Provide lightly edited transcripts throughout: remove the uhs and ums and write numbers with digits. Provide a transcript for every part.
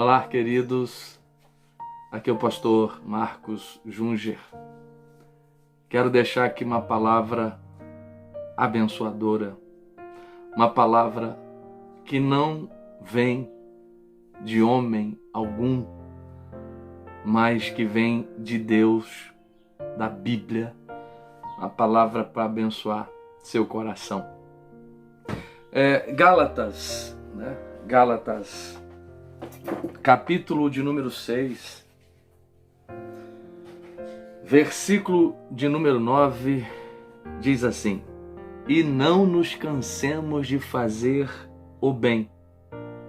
Olá, queridos. Aqui é o pastor Marcos Junger. Quero deixar aqui uma palavra abençoadora, uma palavra que não vem de homem algum, mas que vem de Deus, da Bíblia, uma palavra para abençoar seu coração. Gálatas, né? Gálatas, capítulo de número 6, versículo de número 9, diz assim: E não nos cansemos de fazer o bem,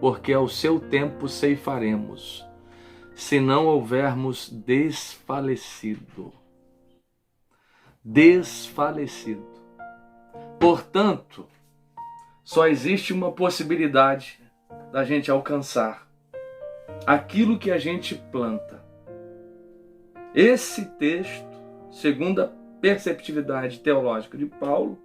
porque ao seu tempo ceifaremos, se não houvermos desfalecido. Desfalecido. Portanto, só existe uma possibilidade da gente alcançar aquilo que a gente planta. Esse texto, segundo a perceptividade teológica de Paulo,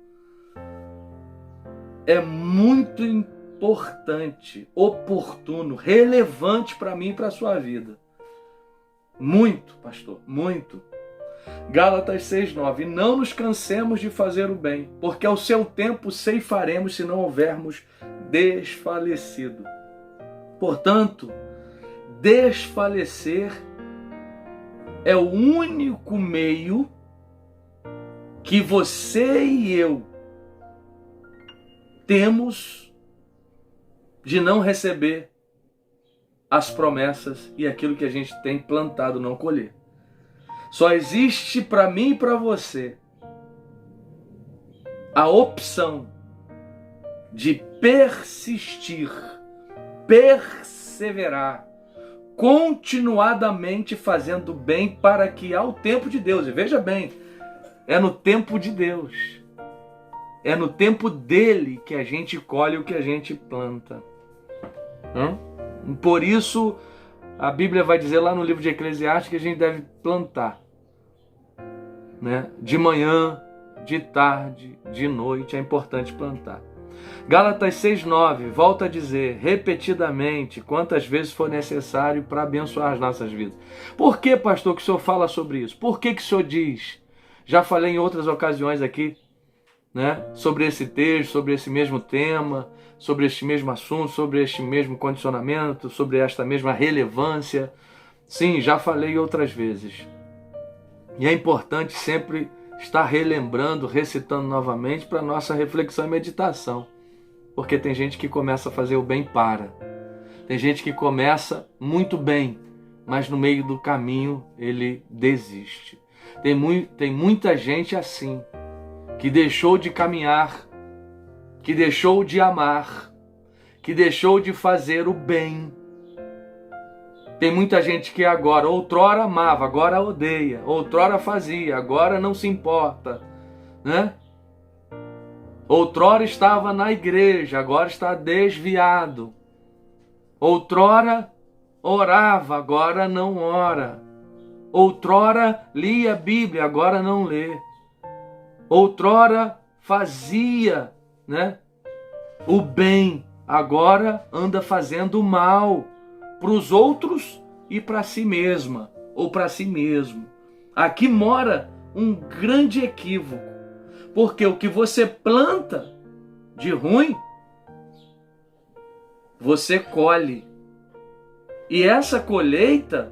é muito importante, oportuno, relevante para mim e para a sua vida. Muito, pastor, muito. Gálatas 6:9. Não nos cansemos de fazer o bem, porque ao seu tempo ceifaremos se não houvermos desfalecido. Portanto, desfalecer é o único meio que você e eu temos de não receber as promessas e aquilo que a gente tem plantado não colher. Só existe para mim e para você a opção de persistir, perseverar, continuadamente fazendo bem para que ao tempo de Deus, e veja bem, é no tempo de Deus, é no tempo dele que a gente colhe o que a gente planta. Por isso, a Bíblia vai dizer lá no livro de Eclesiastes que a gente deve plantar, né? De manhã, de tarde, de noite, é importante plantar. Gálatas 6:9 volta a dizer repetidamente, quantas vezes for necessário para abençoar as nossas vidas. Por que, pastor, que o senhor fala sobre isso? Por que que o senhor diz? Já falei em outras ocasiões aqui, né? Sobre esse texto, sobre esse mesmo tema, sobre este mesmo assunto, sobre este mesmo condicionamento, sobre esta mesma relevância. Sim, já falei outras vezes. E é importante sempre estar relembrando, recitando novamente para nossa reflexão e meditação. Porque tem gente que começa a fazer o bem para. Tem gente que começa muito bem, mas no meio do caminho ele desiste. Tem muita gente assim, que deixou de caminhar, que deixou de amar, que deixou de fazer o bem. Tem muita gente que agora, outrora amava, agora odeia, outrora fazia, agora não se importa, né? Outrora estava na igreja, agora está desviado. Outrora orava, agora não ora. Outrora lia a Bíblia, agora não lê. Outrora fazia, né, o bem, agora anda fazendo o mal para os outros e para si mesma ou para si mesmo. Aqui mora um grande equívoco, porque o que você planta de ruim, você colhe. E essa colheita,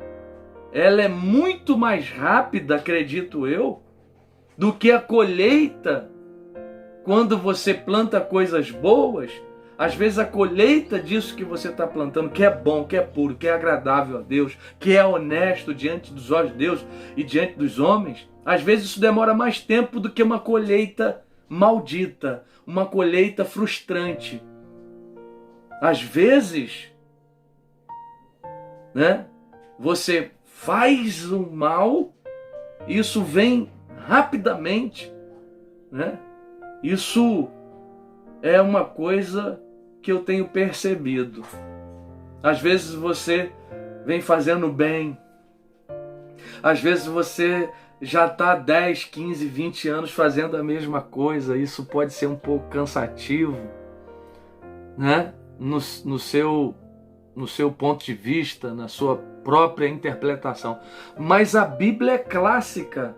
ela é muito mais rápida, acredito eu, do que a colheita quando você planta coisas boas. Às vezes a colheita disso que você está plantando, que é bom, que é puro, que é agradável a Deus, que é honesto diante dos olhos de Deus e diante dos homens, às vezes isso demora mais tempo do que uma colheita maldita, uma colheita frustrante. Às vezes, né, você faz o mal, isso vem rapidamente, né? Isso é uma coisa que eu tenho percebido. Às vezes você vem fazendo bem, às vezes você já está 10, 15, 20 anos fazendo a mesma coisa. Isso pode ser um pouco cansativo, né? No seu no seu ponto de vista, na sua própria interpretação. Mas a Bíblia é clássica.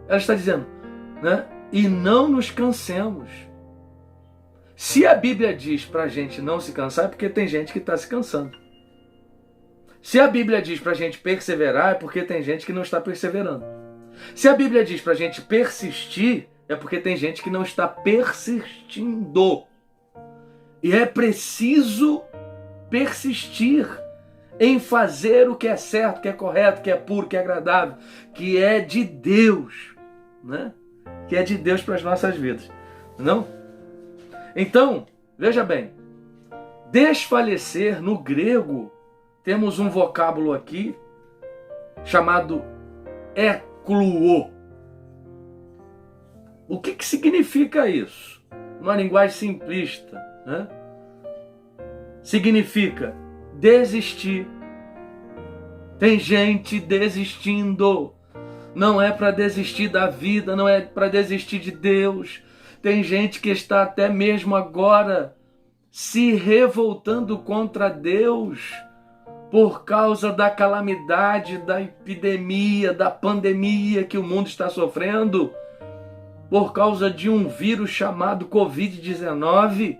Ela está dizendo, né? E não nos cansemos. Se a Bíblia diz para a gente não se cansar, é porque tem gente que está se cansando. Se a Bíblia diz para a gente perseverar, é porque tem gente que não está perseverando. Se a Bíblia diz para a gente persistir, é porque tem gente que não está persistindo. E é preciso persistir em fazer o que é certo, que é correto, que é puro, que é agradável, que é de Deus, né? Que é de Deus para as nossas vidas, não? Então, veja bem, desfalecer no grego, temos um vocábulo aqui chamado ekluo. O que significa isso? Uma linguagem simplista, né? Significa desistir. Tem gente desistindo. Não é para desistir da vida, não é para desistir de Deus. Tem gente que está até mesmo agora se revoltando contra Deus por causa da calamidade, da epidemia, da pandemia que o mundo está sofrendo, por causa de um vírus chamado Covid-19.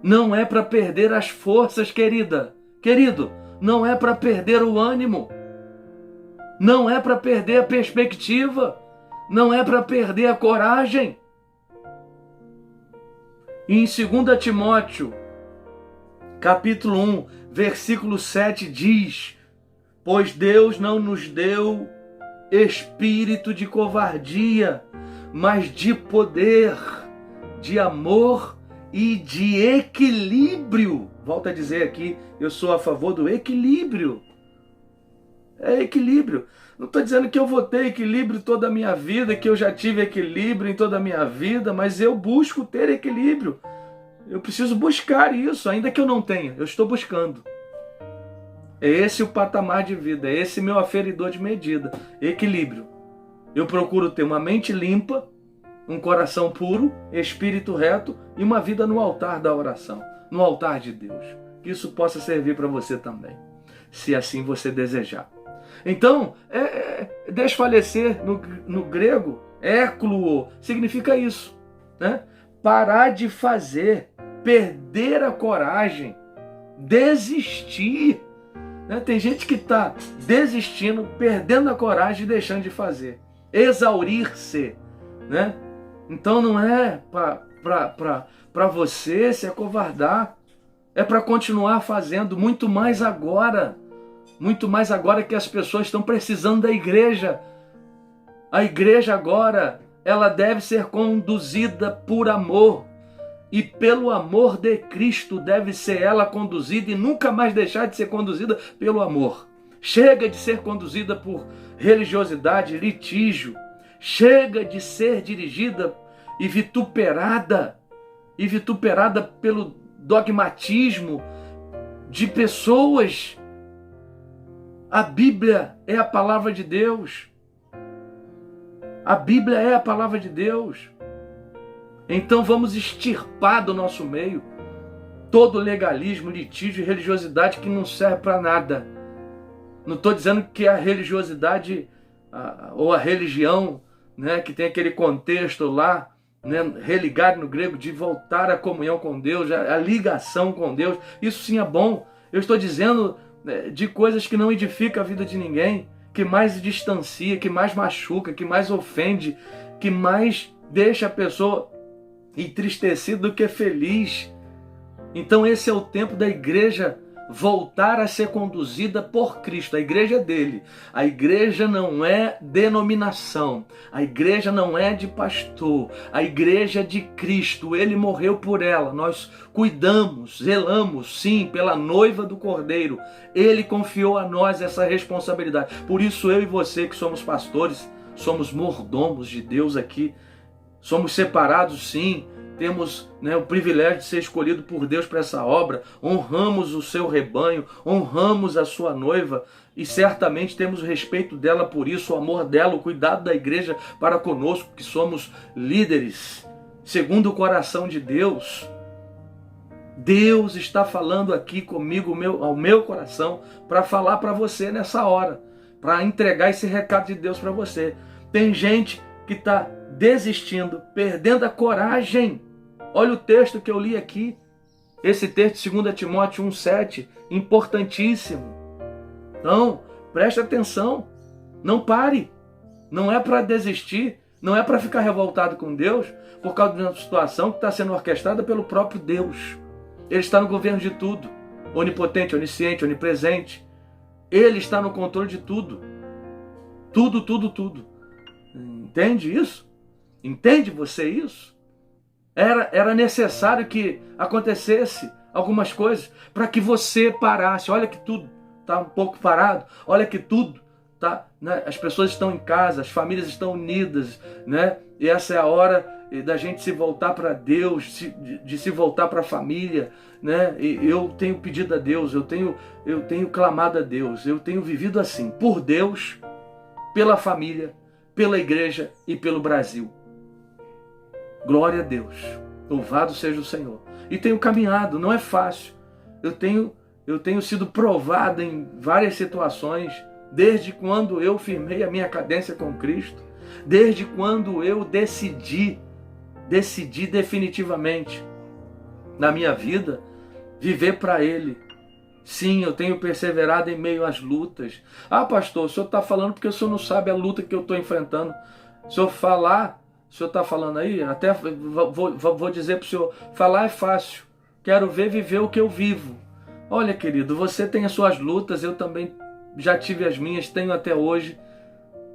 Não é para perder as forças, querido, não é para perder o ânimo, não é para perder a perspectiva, não é para perder a coragem. E em 2 Timóteo, capítulo 1, versículo 7 diz: pois Deus não nos deu espírito de covardia, mas de poder, de amor e de equilíbrio. Volto a dizer aqui, eu sou a favor do equilíbrio. É equilíbrio. Não estou dizendo que eu vou ter equilíbrio toda a minha vida, que eu já tive equilíbrio em toda a minha vida, mas eu busco ter equilíbrio. Eu preciso buscar isso, ainda que eu não tenha, eu estou buscando. É esse o patamar de vida, é esse meu aferidor de medida, equilíbrio. Eu procuro ter uma mente limpa, um coração puro, espírito reto e uma vida no altar da oração, no altar de Deus. Que isso possa servir para você também, se assim você desejar. Então, desfalecer no grego, ekluo, significa isso, né? Parar de fazer, perder a coragem, desistir. Né? Tem gente que está desistindo, perdendo a coragem e deixando de fazer. Exaurir-se, né? Então não é para você se acovardar, é para continuar fazendo muito mais agora que as pessoas estão precisando da igreja. A igreja agora, ela deve ser conduzida por amor, e pelo amor de Cristo deve ser ela conduzida e nunca mais deixar de ser conduzida pelo amor. Chega de ser conduzida por religiosidade, litígio. Chega de ser dirigida e vituperada pelo dogmatismo de pessoas. A Bíblia é a palavra de Deus. A Bíblia é a palavra de Deus. Então vamos extirpar do nosso meio todo legalismo, litígio e religiosidade que não serve para nada. Não estou dizendo que a religiosidade ou a religião, né, que tem aquele contexto lá, né, religado no grego, de voltar à comunhão com Deus, a ligação com Deus, isso sim é bom. Eu estou dizendo de coisas que não edificam a vida de ninguém, que mais distancia, que mais machuca, que mais ofende, que mais deixa a pessoa entristecida do que feliz. Então esse é o tempo da igreja voltar a ser conduzida por Cristo. A igreja é dele. A igreja não é denominação. A igreja não é de pastor. A igreja é de Cristo. Ele morreu por ela. Nós cuidamos, zelamos, sim, pela noiva do Cordeiro. Ele confiou a nós essa responsabilidade. Por isso eu e você que somos pastores, somos mordomos de Deus aqui. Somos separados, sim. Temos, né, o privilégio de ser escolhido por Deus para essa obra. Honramos o seu rebanho, honramos a sua noiva e certamente temos o respeito dela por isso, o amor dela, o cuidado da igreja para conosco, que somos líderes segundo o coração de Deus. Deus está falando aqui comigo, ao meu coração, para falar para você nessa hora, para entregar esse recado de Deus para você. Tem gente que está desistindo, perdendo a coragem. Olha o texto que eu li aqui, esse texto de 2 Timóteo 1,7, importantíssimo. Então, preste atenção, não pare, não é para desistir, não é para ficar revoltado com Deus por causa de uma situação que está sendo orquestrada pelo próprio Deus. Ele está no governo de tudo, onipotente, onisciente, onipresente. Ele está no controle de tudo. Tudo, tudo, tudo. Entende isso? Entende você isso? Era necessário que acontecesse algumas coisas para que você parasse. Olha que tudo está um pouco parado. Olha que tudo tá, né? As pessoas estão em casa, as famílias estão unidas, né? E essa é a hora da gente se voltar para Deus, de se voltar para a família, né? E eu tenho pedido a Deus, eu tenho clamado a Deus, eu tenho vivido assim, por Deus, pela família, pela igreja e pelo Brasil. Glória a Deus, louvado seja o Senhor. E tenho caminhado, não é fácil. Eu tenho sido provado em várias situações, desde quando eu firmei a minha cadência com Cristo, desde quando eu decidi definitivamente na minha vida viver para Ele. Sim, eu tenho perseverado em meio às lutas. Ah, pastor, o senhor está falando porque o senhor não sabe a luta que eu estou enfrentando. Se eu falar, o senhor está falando aí, até vou dizer para o senhor, falar é fácil. Quero viver o que eu vivo. Olha, querido, você tem as suas lutas, eu também já tive as minhas, tenho até hoje.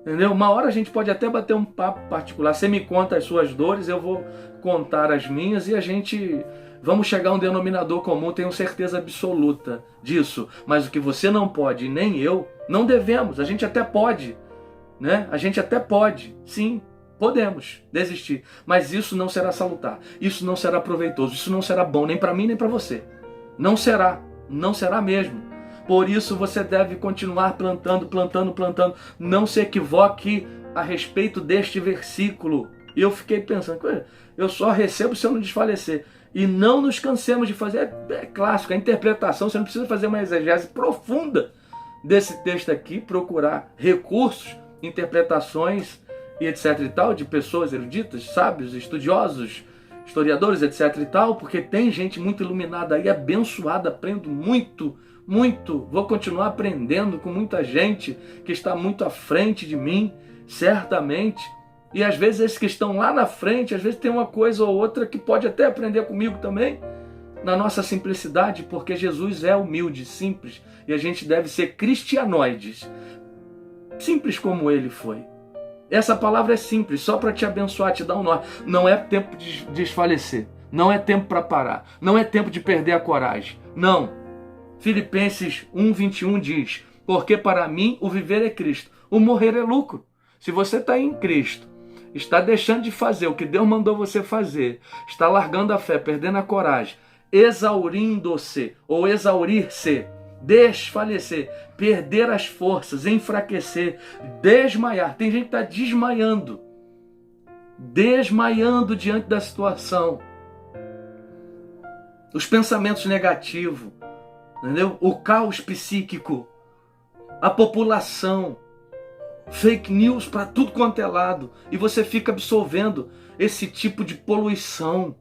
Entendeu? Uma hora a gente pode até bater um papo particular. Você me conta as suas dores, eu vou contar as minhas e a gente vamos chegar a um denominador comum, tenho certeza absoluta disso. Mas o que você não pode, nem eu, não devemos. A gente até pode, né? A gente até pode, sim, podemos desistir. Mas isso não será salutar, isso não será proveitoso, isso não será bom nem para mim nem para você. Não será mesmo. Por isso você deve continuar plantando. Não se equivoque a respeito deste versículo. E eu fiquei pensando, eu só recebo se eu não desfalecer. E não nos cansemos de fazer, é clássico, a interpretação, você não precisa fazer uma exegese profunda desse texto aqui, procurar recursos, interpretações e etc e tal, de pessoas eruditas, sábios, estudiosos, historiadores, etc e tal, porque tem gente muito iluminada aí, abençoada, aprendo muito, vou continuar aprendendo com muita gente que está muito à frente de mim, certamente, e às vezes esses que estão lá na frente, às vezes tem uma coisa ou outra que pode até aprender comigo também, na nossa simplicidade, porque Jesus é humilde, simples, e a gente deve ser cristianoides, simples como Ele foi. Essa palavra é simples, só para te abençoar, te dar um nó. Não é tempo de desfalecer, não é tempo para parar, não é tempo de perder a coragem, não. Filipenses 1:21 diz, porque para mim o viver é Cristo, o morrer é lucro. Se você está em Cristo, está deixando de fazer o que Deus mandou você fazer, está largando a fé, perdendo a coragem, exaurindo-se ou exaurir-se, desfalecer, perder as forças, enfraquecer, desmaiar. Tem gente que está desmaiando diante da situação. Os pensamentos negativos, entendeu? O caos psíquico, a população, fake news para tudo quanto é lado, e você fica absorvendo esse tipo de poluição.